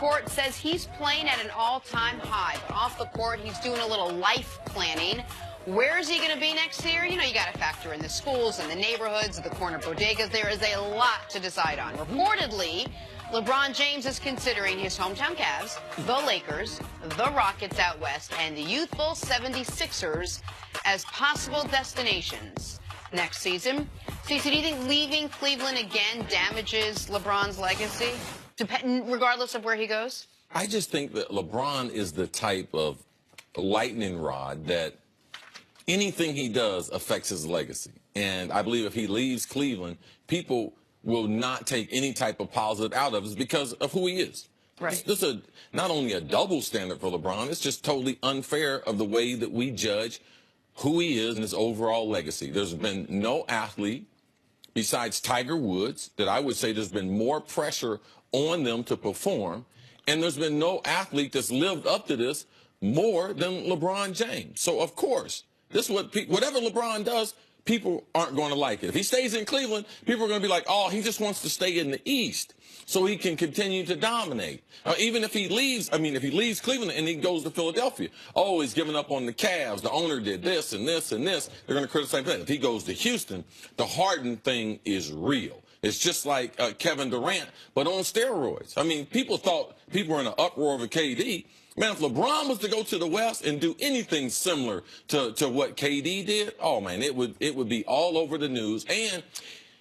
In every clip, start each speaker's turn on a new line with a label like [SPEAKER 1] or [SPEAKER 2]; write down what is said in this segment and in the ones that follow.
[SPEAKER 1] report says he's playing at an all-time high. But off the court, he's doing a little life planning. Where is he going to be next year? You know, you got to factor in the schools and the neighborhoods, the corner bodegas. There is a lot to decide on. Reportedly, LeBron James is considering his hometown Cavs, the Lakers, the Rockets out west, and the youthful 76ers as possible destinations next season. Stacey, do you think leaving Cleveland again damages LeBron's legacy, regardless of where he goes?
[SPEAKER 2] I just think that LeBron is the type of lightning rod that anything he does affects his legacy. And I believe if he leaves Cleveland, people will not take any type of positive out of it because of who he is.
[SPEAKER 1] Right.
[SPEAKER 2] This is not only a double standard for LeBron, it's just totally unfair of the way that we judge who he is and his overall legacy. There's been no athlete besides Tiger Woods that I would say there's been more pressure on them to perform, and there's been no athlete that's lived up to this more than LeBron James. So, of course, this is what whatever LeBron does, people aren't going to like it. If he stays in Cleveland, people are going to be like, oh, he just wants to stay in the East so he can continue to dominate. Even if he leaves, if he leaves Cleveland and he goes to Philadelphia, oh, he's giving up on the Cavs. The owner did this and this and this. They're going to criticize that. If he goes to Houston, the Harden thing is real. It's just like Kevin Durant, but on steroids. People thought people were in an uproar over KD. Man, if LeBron was to go to the West and do anything similar to what KD did, oh, man, it would be all over the news. And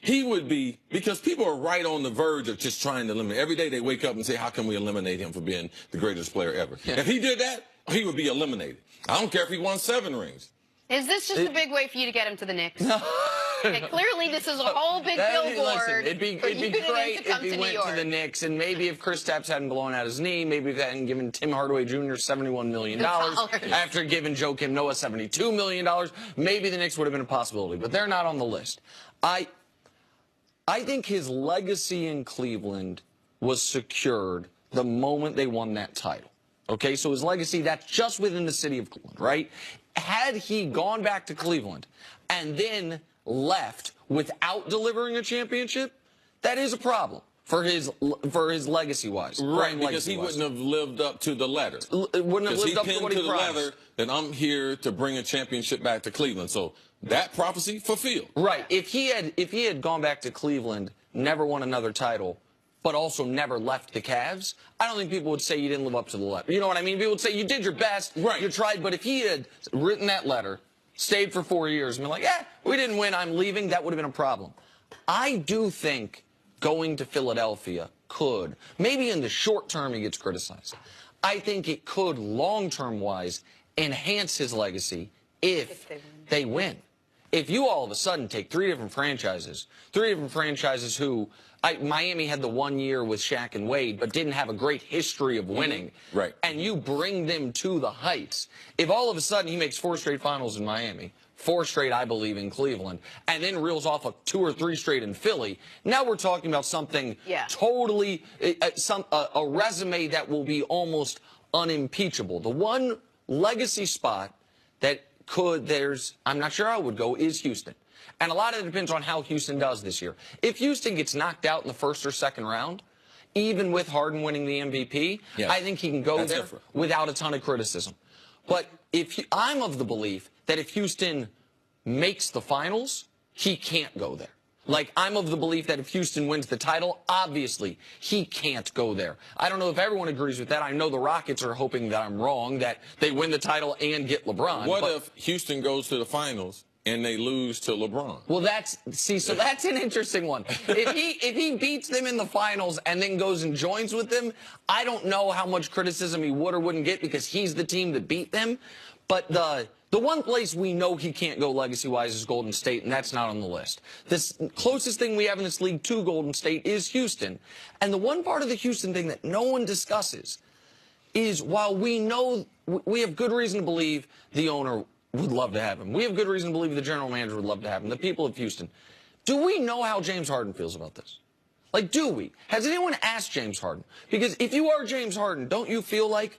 [SPEAKER 2] he would be, because people are right on the verge of just trying to eliminate. Every day they wake up and say, how can we eliminate him for being the greatest player ever? Yeah. If he did that, he would be eliminated. I don't care if he won 7 rings.
[SPEAKER 1] Is this just a big way for you to get him to the Knicks? No. Okay, clearly, this is a whole big billboard.
[SPEAKER 3] Listen, it'd be great if he went to the Knicks, and maybe if Kristaps hadn't blown out his knee, maybe if they hadn't given Tim Hardaway Jr. $71 million after giving Joakim Noah $72 million, maybe the Knicks would have been a possibility. But they're not on the list. I think his legacy in Cleveland was secured the moment they won that title. Okay, so his legacy, that's just within the city of Cleveland, right? Had he gone back to Cleveland and then left without delivering a championship, that is a problem for his legacy-wise.
[SPEAKER 2] Right, because he wouldn't have lived up to the letter.
[SPEAKER 3] Wouldn't have lived up to what he promised.
[SPEAKER 2] Letter that I'm here to bring a championship back to Cleveland. So that prophecy fulfilled.
[SPEAKER 3] Right. If he had gone back to Cleveland, never won another title, but also never left the Cavs, I don't think people would say you didn't live up to the letter. You know what I mean? People would say you did your best, right, you tried, but if he had written that letter, stayed for 4 years, and been like, we didn't win, I'm leaving, that would have been a problem. I do think going to Philadelphia could, maybe in the short term he gets criticized, I think it could long-term wise enhance his legacy if they win. If you all of a sudden take 3 different franchises who, Miami had the 1 year with Shaq and Wade, but didn't have a great history of winning,
[SPEAKER 2] right,
[SPEAKER 3] and you bring them to the heights, if all of a sudden he makes 4 straight finals in Miami, 4 straight, I believe, in Cleveland, and then reels off 2 or 3 straight in Philly, now we're talking about something totally, a resume that will be almost unimpeachable. The one legacy spot that I'm not sure how it would go, is Houston. And a lot of it depends on how Houston does this year. If Houston gets knocked out in the first or second round, even with Harden winning the MVP, I think he can go there without a ton of criticism. But I'm of the belief that if Houston makes the finals, he can't go there. Like, I'm of the belief that if Houston wins the title, obviously, he can't go there. I don't know if everyone agrees with that. I know the Rockets are hoping that I'm wrong, that they win the title and get LeBron.
[SPEAKER 2] What if Houston goes to the finals and they lose to LeBron?
[SPEAKER 3] Well, that's an interesting one. If he beats them in the finals and then goes and joins with them, I don't know how much criticism he would or wouldn't get because he's the team that beat them. But the one place we know he can't go legacy-wise is Golden State, and that's not on the list. The closest thing we have in this league to Golden State is Houston. And the one part of the Houston thing that no one discusses is, while we know we have good reason to believe the owner would love to have him, we have good reason to believe the general manager would love to have him, the people of Houston, do we know how James Harden feels about this? Like, do we? Has anyone asked James Harden? Because if you are James Harden, don't you feel like,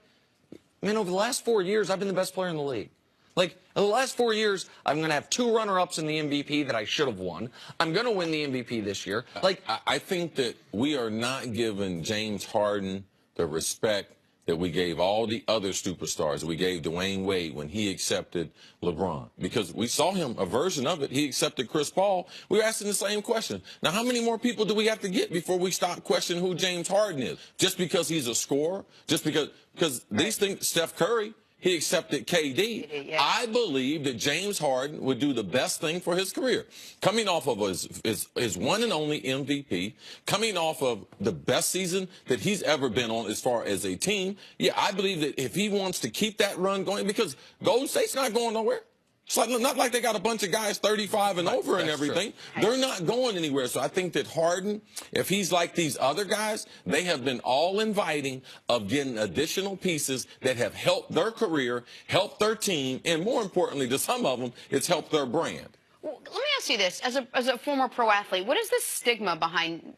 [SPEAKER 3] man, over the last 4 years, I've been the best player in the league. Like, in the last 4 years, I'm going to have 2 runner-ups in the MVP that I should have won. I'm going to win the MVP this year. Like,
[SPEAKER 2] I think that we are not giving James Harden the respect that we gave all the other superstars. We gave Dwayne Wade when he accepted LeBron, because we saw him, a version of it. He accepted Chris Paul. We were asking the same question. Now, how many more people do we have to get before we stop questioning who James Harden is? Just because he's a scorer? Just because these things, Steph Curry, he accepted KD.
[SPEAKER 1] Yeah.
[SPEAKER 2] I believe that James Harden would do the best thing for his career. Coming off of his one and only MVP, coming off of the best season that he's ever been on as far as a team, yeah, I believe that if he wants to keep that run going, because Golden State's not going nowhere. It's not like they got a bunch of guys 35 and over and everything.
[SPEAKER 3] True.
[SPEAKER 2] They're not going anywhere. So I think that Harden, if he's like these other guys, they have been all inviting of getting additional pieces that have helped their career, helped their team, and more importantly, to some of them, it's helped their brand.
[SPEAKER 1] Well, let me ask you this: as a former pro athlete, what is the stigma behind,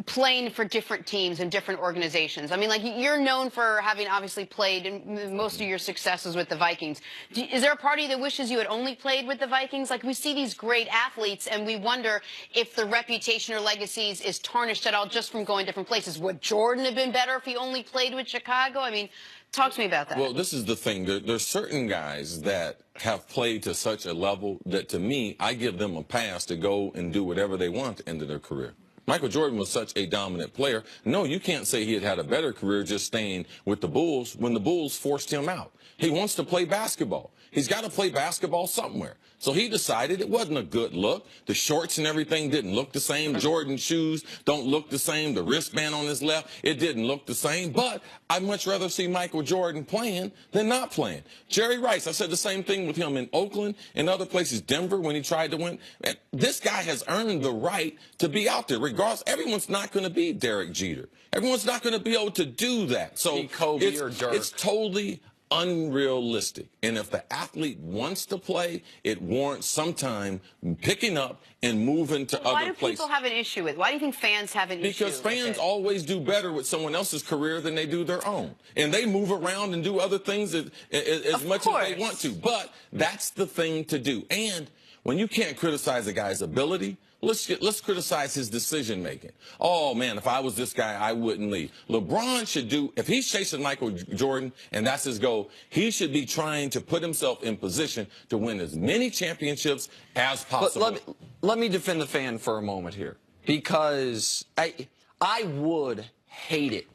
[SPEAKER 1] playing for different teams and different organizations? I mean, like, you're known for having obviously played in most of your successes with the Vikings. Is there a party that wishes you had only played with the Vikings? Like, we see these great athletes, and we wonder if the reputation or legacies is tarnished at all just from going different places. Would Jordan have been better if he only played with Chicago? I mean, talk to me about that.
[SPEAKER 2] Well, this is the thing. There's certain guys that have played to such a level that, to me, I give them a pass to go and do whatever they want at the end of their career. Michael Jordan was such a dominant player. No, you can't say he had a better career just staying with the Bulls when the Bulls forced him out. He wants to play basketball. He's got to play basketball somewhere. So he decided it wasn't a good look. The shorts and everything didn't look the same. Jordan's shoes don't look the same. The wristband on his left, it didn't look the same. But I'd much rather see Michael Jordan playing than not playing. Jerry Rice, I said the same thing with him in Oakland and other places, Denver, when he tried to win. And this guy has earned the right to be out there. Regardless, everyone's not going to be Derek Jeter. Everyone's not going to be able to do that. So
[SPEAKER 3] Kobe or Dirk.
[SPEAKER 2] It's totally unrealistic. And if the athlete wants to play, it warrants sometime picking up and moving to other places.
[SPEAKER 1] Why do people have an issue with? Why do you think fans have an issue with
[SPEAKER 2] it? Because fans always do better with someone else's career than they do their own. And they move around and do other things as much as they want to. But that's the thing to do. And when you can't criticize a guy's ability, let's criticize his decision making. Oh man, if I was this guy, I wouldn't leave. LeBron should do, if he's chasing Michael Jordan and that's his goal, he should be trying to put himself in position to win as many championships as possible.
[SPEAKER 3] But let me defend the fan for a moment here, because I would hate it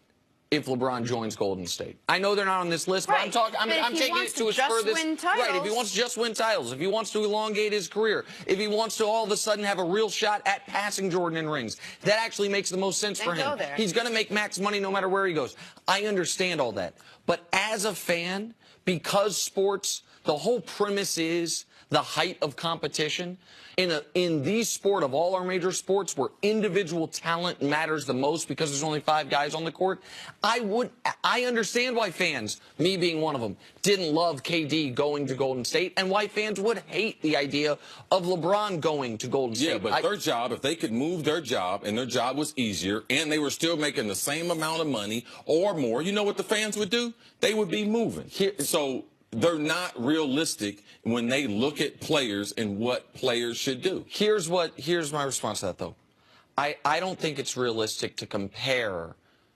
[SPEAKER 3] if LeBron joins Golden State. I know they're not on this list, but I'm taking it to his furthest. Right, if he wants to just win titles, if he wants to elongate his career, if he wants to all of a sudden have a real shot at passing Jordan in rings, that actually makes the most sense for him. He's going to make max money no matter where he goes. I understand all that. But as a fan, because sports, the whole premise is the height of competition. In the sport of all our major sports where individual talent matters the most because there's only 5 guys on the court, I understand why fans, me being one of them, didn't love KD going to Golden State, and why fans would hate the idea of LeBron going to Golden State.
[SPEAKER 2] Yeah, but their job, if they could move their job and their job was easier and they were still making the same amount of money or more, you know what the fans would do? They would be moving. So they're not realistic when they look at players and what players should do.
[SPEAKER 3] Here's my response to that, though. I don't think it's realistic to compare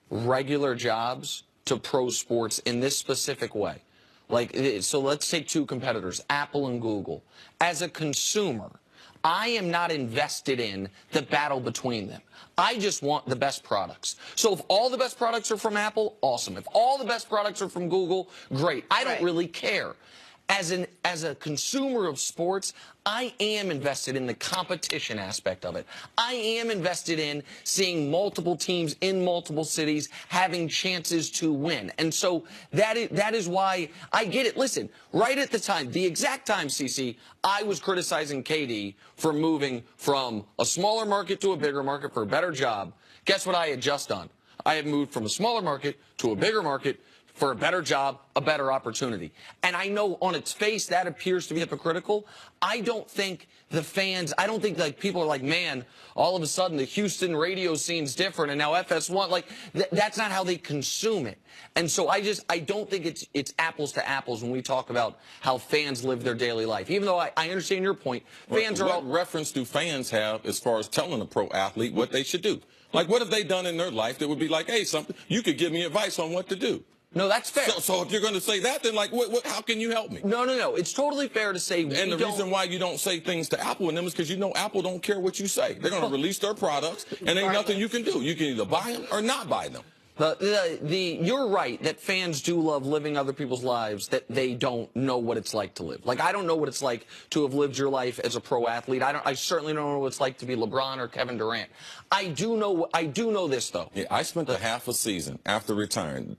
[SPEAKER 3] regular jobs to pro sports in this specific way. Like, so let's take 2 competitors, Apple and Google. As a consumer, I am not invested in the battle between them. I just want the best products. So if all the best products are from Apple, awesome. If all the best products are from Google, great. I don't really care. As a consumer of sports, I am invested in the competition aspect of it. I am invested in seeing multiple teams in multiple cities having chances to win. And so that is why I get it. Listen, right at the time, the exact time, CC, I was criticizing KD for moving from a smaller market to a bigger market for a better job. Guess what I had just done? I had moved from a smaller market to a bigger market for a better job, a better opportunity. And I know on its face that appears to be hypocritical. I don't think the fans, I don't think like people are like, man, all of a sudden the Houston radio scene's different and now FS1, like that's not how they consume it. And so I don't think it's apples to apples when we talk about how fans live their daily life. Even though I understand your point, fans are all...
[SPEAKER 2] What reference do fans have as far as telling a pro athlete what they should do? Like, what have they done in their life that would be like, hey, something, you could give me advice on what to do?
[SPEAKER 3] No, that's fair.
[SPEAKER 2] So if you're going to say that, then like, how can you help me?
[SPEAKER 3] No. It's totally fair to say.
[SPEAKER 2] And the reason why you don't say things to Apple and them is because you know Apple don't care what you say. They're going to release their products, and ain't nothing you can do. You can either buy them or not buy them.
[SPEAKER 3] You're right that fans do love living other people's lives that they don't know what it's like to live. Like, I don't know what it's like to have lived your life as a pro athlete. I certainly don't know what it's like to be LeBron or Kevin Durant. I do know this though.
[SPEAKER 2] Yeah, I spent a half a season after retiring.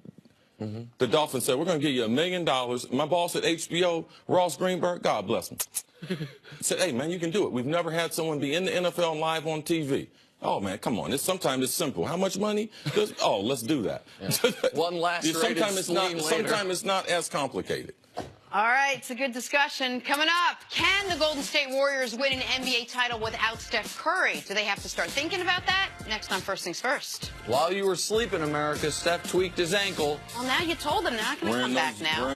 [SPEAKER 2] The Dolphins said, we're going to give you $1 million. My boss at HBO, Ross Greenberg, God bless him, said, hey, man, you can do it. We've never had someone be in the NFL live on TV. Oh, man, come on. Sometimes it's simple. How much money? Let's do that.
[SPEAKER 3] Yeah. One last
[SPEAKER 2] Sometimes it's not as complicated.
[SPEAKER 1] All right, it's a good discussion. Coming up, can the Golden State Warriors win an NBA title without Steph Curry? Do they have to start thinking about that? Next on First Things First.
[SPEAKER 3] While you were sleeping, America, Steph tweaked his ankle.
[SPEAKER 1] Well, now you told them they're not going to come back now.